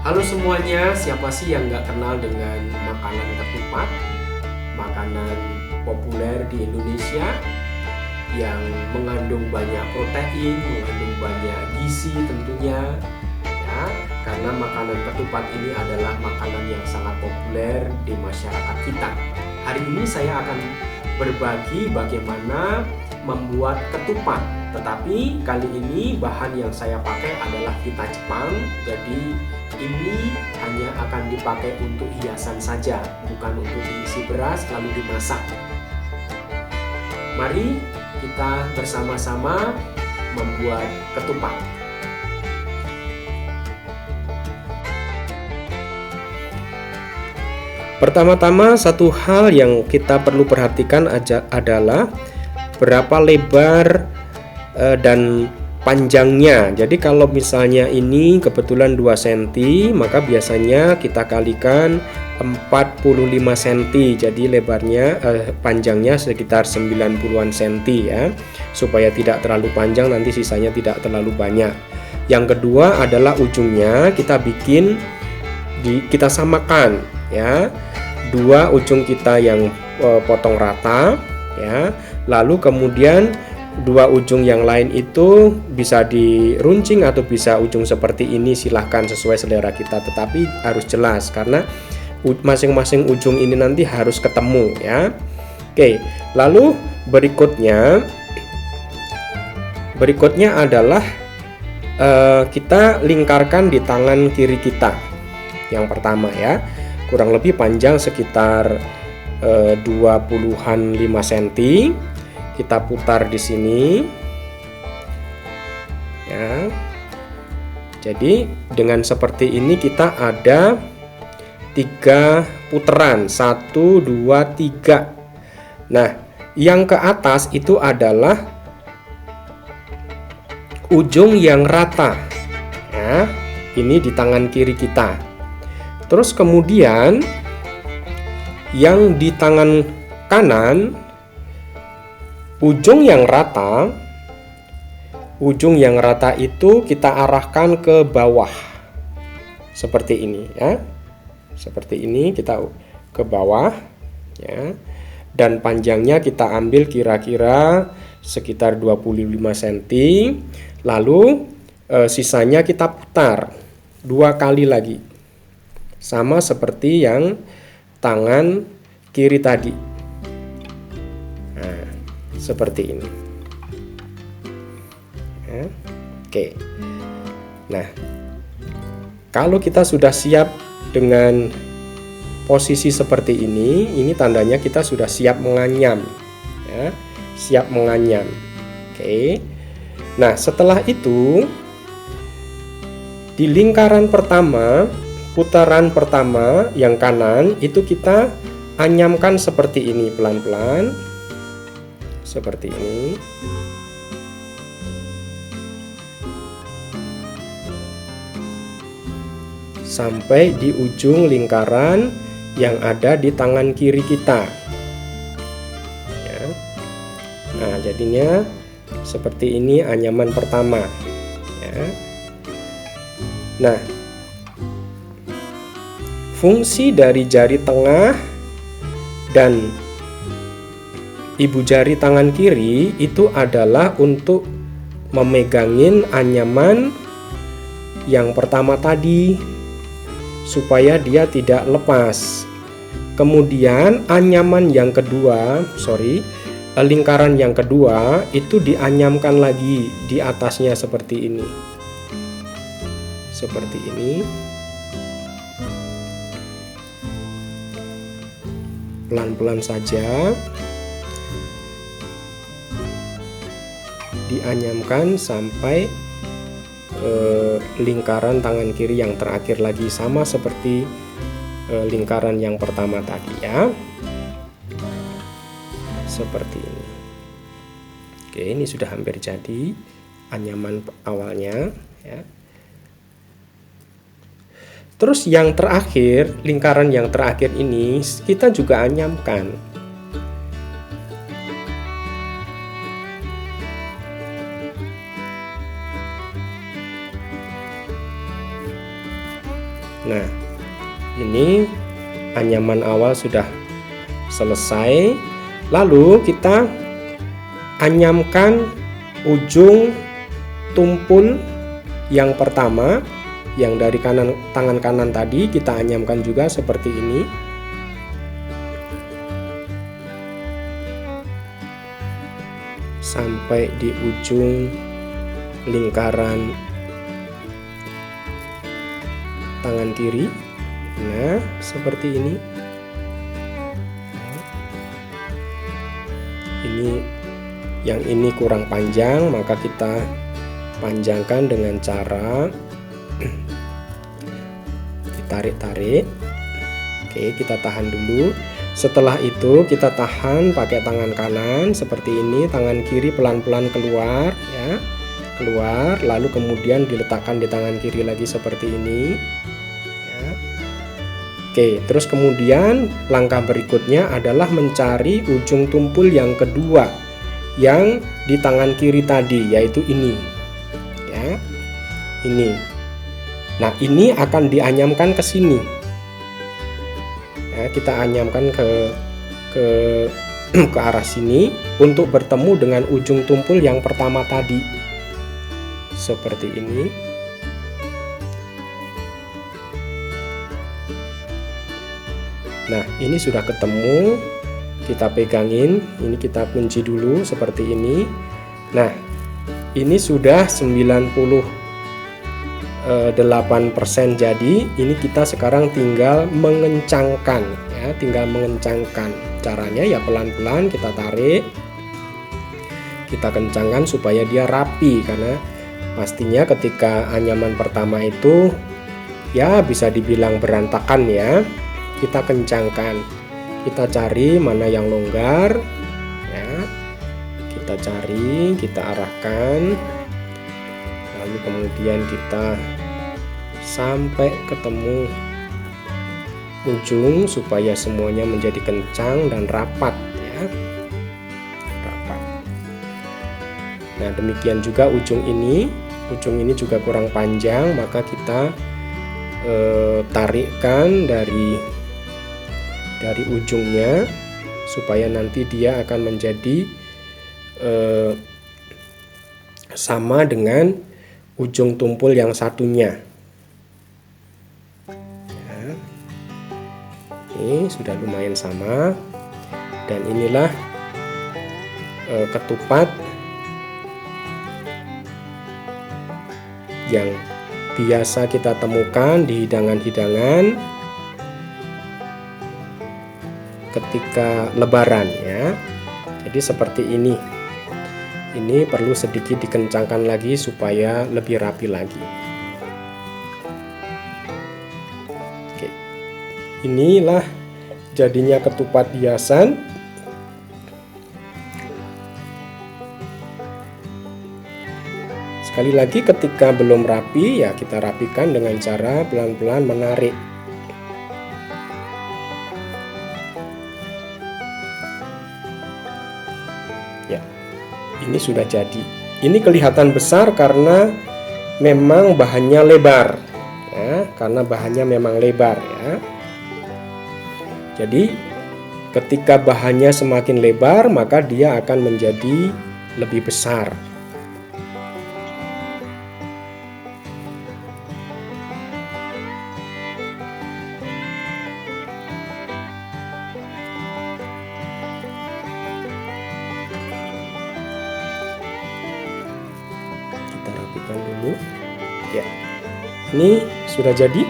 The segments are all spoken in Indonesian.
Halo semuanya, siapa sih yang nggak kenal dengan makanan ketupat? Makanan populer di Indonesia yang mengandung banyak protein, mengandung banyak gizi tentunya, ya. Karena makanan ketupat ini adalah makanan yang sangat populer di masyarakat kita. Hari ini saya akan berbagi bagaimana membuat ketupat. Tetapi kali ini bahan yang saya pakai adalah pita Jepang. Jadi ini hanya akan dipakai untuk hiasan saja, bukan untuk diisi beras lalu dimasak. Mari kita bersama-sama membuat ketupat. Pertama-tama, satu hal yang kita perlu perhatikan adalah berapa lebar dan panjangnya. Jadi kalau misalnya ini kebetulan 2 cm, maka biasanya kita kalikan 45 cm. Jadi lebarnya panjangnya sekitar 90-an cm ya. Supaya tidak terlalu panjang, nanti sisanya tidak terlalu banyak. Yang kedua adalah ujungnya kita kita samakan ya. Dua ujung kita yang potong rata ya. Lalu kemudian dua ujung yang lain itu bisa diruncing atau bisa ujung seperti ini, silahkan sesuai selera kita, tetapi harus jelas karena masing-masing ujung ini nanti harus ketemu ya. Oke, lalu berikutnya adalah kita lingkarkan di tangan kiri kita. Yang pertama ya, kurang lebih panjang sekitar 20-an 5 cm. Kita putar di sini ya. Jadi dengan seperti ini kita ada 3 putaran, 1, 2, 3. Nah, yang ke atas itu adalah ujung yang rata ya. Ini di tangan kiri kita. Terus kemudian yang di tangan kanan, ujung yang rata itu kita arahkan ke bawah seperti ini ya. Seperti ini kita ke bawah ya. Dan panjangnya kita ambil kira-kira sekitar 25 cm. Lalu sisanya kita putar 2 kali lagi. Sama seperti yang tangan kiri tadi. Nah, seperti ini ya. Oke. Nah, kalau kita sudah siap dengan posisi seperti ini tandanya kita sudah siap menganyam ya. Siap menganyam. Oke. Nah, setelah itu di lingkaran pertama, putaran pertama yang kanan itu kita anyamkan seperti ini, pelan-pelan seperti ini. Sampai di ujung lingkaran yang ada di tangan kiri kita ya. Nah, jadinya seperti ini anyaman pertama ya. Nah, fungsi dari jari tengah dan ibu jari tangan kiri itu adalah untuk memegangin anyaman yang pertama tadi supaya dia tidak lepas. Kemudian anyaman yang kedua, lingkaran yang kedua itu dianyamkan lagi di atasnya seperti ini. Seperti ini. Pelan-pelan saja dianyamkan sampai lingkaran tangan kiri yang terakhir lagi, sama seperti lingkaran yang pertama tadi ya. Seperti ini. Oke, ini sudah hampir jadi anyaman awalnya ya. Terus yang terakhir, lingkaran yang terakhir ini kita juga anyamkan. Nah, ini anyaman awal sudah selesai. Lalu kita anyamkan ujung tumpul yang pertama, yang dari tangan kanan tadi kita anyamkan juga seperti ini. Sampai di ujung lingkaran tangan kiri. Nah, seperti ini. Yang ini kurang panjang, maka kita panjangkan dengan cara ditarik-tarik. Oke, kita tahan dulu. Setelah itu kita tahan pakai tangan kanan seperti ini, tangan kiri pelan-pelan keluar ya. Keluar, lalu kemudian diletakkan di tangan kiri lagi seperti ini. Ya. Oke, terus kemudian langkah berikutnya adalah mencari ujung tumpul yang kedua yang di tangan kiri tadi, yaitu ini. Ya. Ini. Nah, ini akan dianyamkan ke sini. Ya, kita anyamkan ke arah sini untuk bertemu dengan ujung tumpul yang pertama tadi. Seperti ini. Nah, ini sudah ketemu. Kita pegangin, ini kita kunci dulu seperti ini. Nah, ini sudah 98% jadi. Ini kita sekarang tinggal mengencangkan ya, tinggal mengencangkan. Caranya ya pelan-pelan kita tarik. Kita kencangkan supaya dia rapi, karena pastinya ketika anyaman pertama itu ya bisa dibilang berantakan ya. Kita kencangkan. Kita cari mana yang longgar ya. Kita cari, kita arahkan. Lalu kemudian kita sampai ketemu ujung supaya semuanya menjadi kencang dan rapat ya. Rapat. Nah, demikian juga ujung ini. Ujung ini juga kurang panjang, maka kita tarikkan dari ujungnya supaya nanti dia akan menjadi sama dengan ujung tumpul yang satunya. Ya. Ini sudah lumayan sama, dan inilah ketupat yang biasa kita temukan di hidangan-hidangan ketika lebaran ya. Jadi seperti ini. Ini perlu sedikit dikencangkan lagi supaya lebih rapi lagi. Oke. Inilah jadinya ketupat hiasan. Sekali lagi, ketika belum rapi ya kita rapikan dengan cara pelan-pelan menarik. Ya, ini sudah jadi. Ini kelihatan besar karena memang bahannya lebar, ya, karena bahannya memang lebar ya. Jadi ketika bahannya semakin lebar, maka dia akan menjadi lebih besar. Rapikan dulu ya. Ini sudah jadi.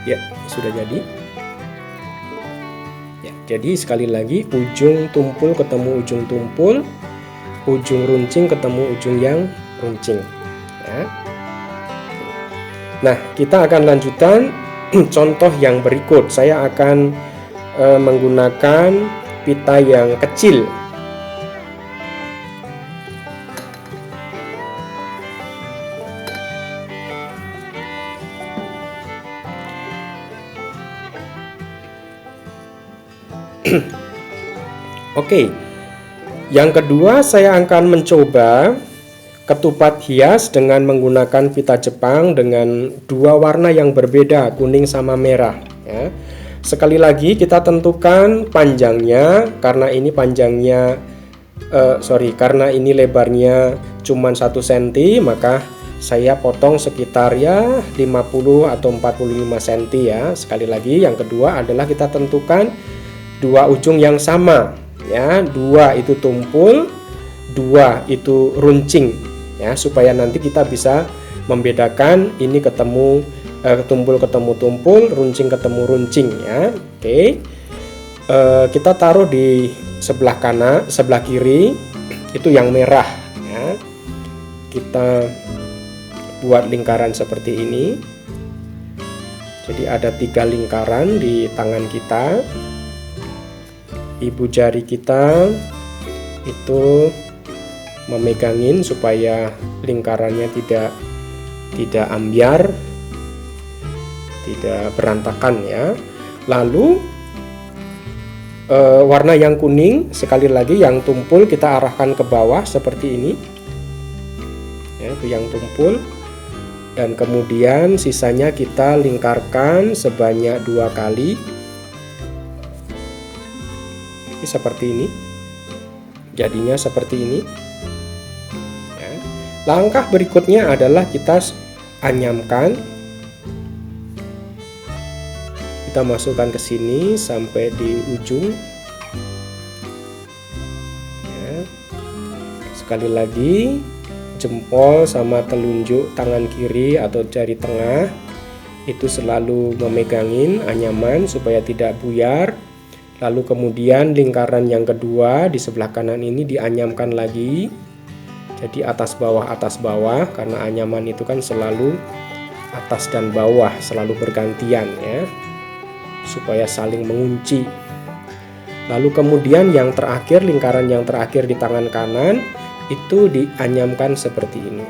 Ya, sudah jadi. Ya, jadi sekali lagi, ujung tumpul ketemu ujung tumpul, ujung runcing ketemu ujung yang runcing ya. Nah, kita akan lanjutkan contoh yang berikut. Saya akan menggunakan pita yang kecil. Oke. Yang kedua, saya akan mencoba ketupat hias dengan menggunakan pita Jepang dengan dua warna yang berbeda, kuning sama merah ya. Sekali lagi kita tentukan panjangnya, karena ini panjangnya karena ini lebarnya cuma 1 cm, maka saya potong sekitar ya 50 atau 45 cm ya. Sekali lagi, yang kedua adalah kita tentukan dua ujung yang sama ya, dua itu tumpul, dua itu runcing ya, supaya nanti kita bisa membedakan ini ketemu tumpul ketemu tumpul, runcing ketemu runcing ya. Oke. Kita taruh di sebelah kanan, sebelah kiri itu yang merah ya. Kita buat lingkaran seperti ini. Jadi ada 3 lingkaran di tangan kita. Ibu jari kita itu memegangin supaya lingkarannya tidak ambiar, tidak berantakan ya. Lalu warna yang kuning sekali lagi yang tumpul kita arahkan ke bawah seperti ini ya, itu yang tumpul, dan kemudian sisanya kita lingkarkan sebanyak 2 kali seperti ini, jadinya seperti ini ya. Langkah berikutnya adalah kita anyamkan, kita masukkan ke sini sampai di ujung ya. Sekali lagi, jempol sama telunjuk tangan kiri atau jari tengah itu selalu memegangin anyaman supaya tidak buyar. Lalu kemudian lingkaran yang kedua di sebelah kanan ini dianyamkan lagi, jadi atas bawah, karena anyaman itu kan selalu atas dan bawah, selalu bergantian ya, supaya saling mengunci. Lalu kemudian yang terakhir, lingkaran yang terakhir di tangan kanan itu dianyamkan seperti ini.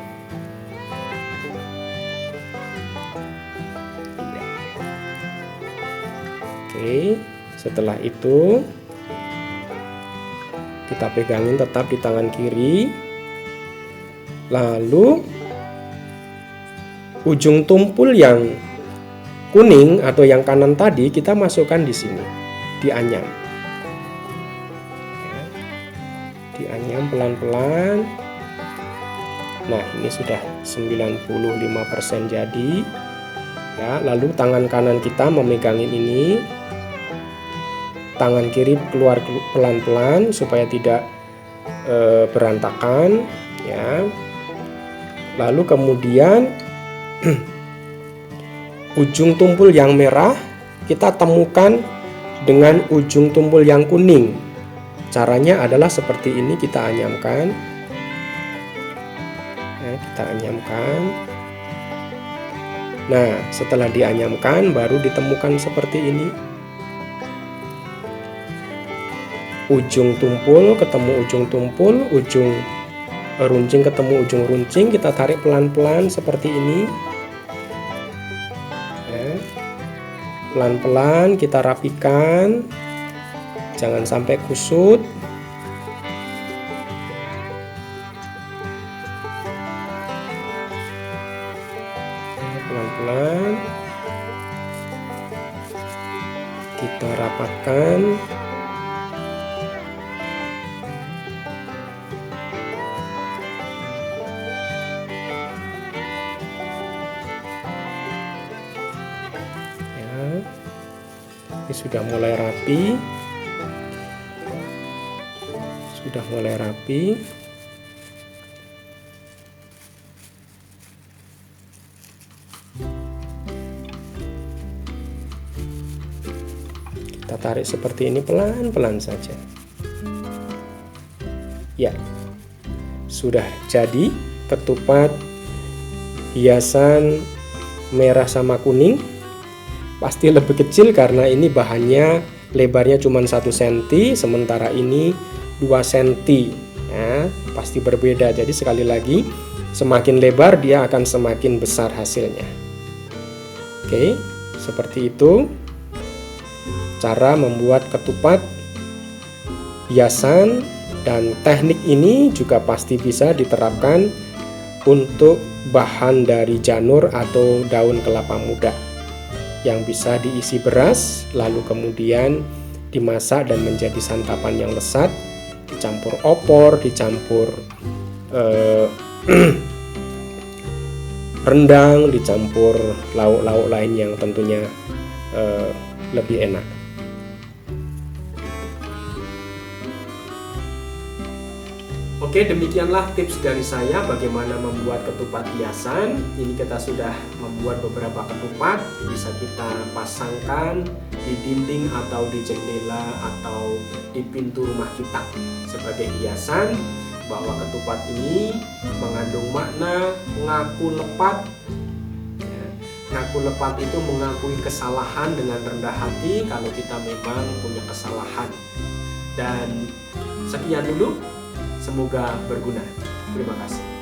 Oke, setelah itu kita pegangin tetap di tangan kiri. Lalu ujung tumpul yang kuning atau yang kanan tadi kita masukkan di sini, dianyam. Ya, dianyam pelan-pelan. Nah, ini sudah 95% jadi. Ya, lalu tangan kanan kita memegangin ini. Tangan kiri keluar pelan-pelan supaya tidak berantakan ya. Lalu kemudian ujung tumpul yang merah kita temukan dengan ujung tumpul yang kuning. Caranya adalah seperti ini, kita anyamkan ya, kita anyamkan. Nah, setelah dianyamkan baru ditemukan seperti ini. Ujung tumpul ketemu ujung tumpul, ujung runcing ketemu ujung runcing, kita tarik pelan-pelan seperti ini ya. Pelan-pelan kita rapikan, jangan sampai kusut. Pelan-pelan kita rapatkan. Ini sudah mulai rapi, kita tarik seperti ini pelan-pelan saja ya. Sudah jadi ketupat hiasan merah sama kuning. Pasti lebih kecil karena ini bahannya lebarnya cuma 1 cm, sementara ini 2 cm ya, pasti berbeda. Jadi sekali lagi, semakin lebar dia akan semakin besar hasilnya. Oke, seperti itu cara membuat ketupat hiasan, dan teknik ini juga pasti bisa diterapkan untuk bahan dari janur atau daun kelapa muda yang bisa diisi beras, lalu kemudian dimasak dan menjadi santapan yang lezat, dicampur opor, dicampur rendang, dicampur lauk-lauk lain yang tentunya lebih enak. Oke, demikianlah tips dari saya bagaimana membuat ketupat hiasan. Ini kita sudah membuat beberapa ketupat, bisa kita pasangkan di dinding atau di jendela atau di pintu rumah kita sebagai hiasan, bahwa ketupat ini mengandung makna ngaku lepat. Ngaku lepat itu mengakui kesalahan dengan rendah hati kalau kita memang punya kesalahan. Dan sekian dulu. Semoga berguna. Terima kasih.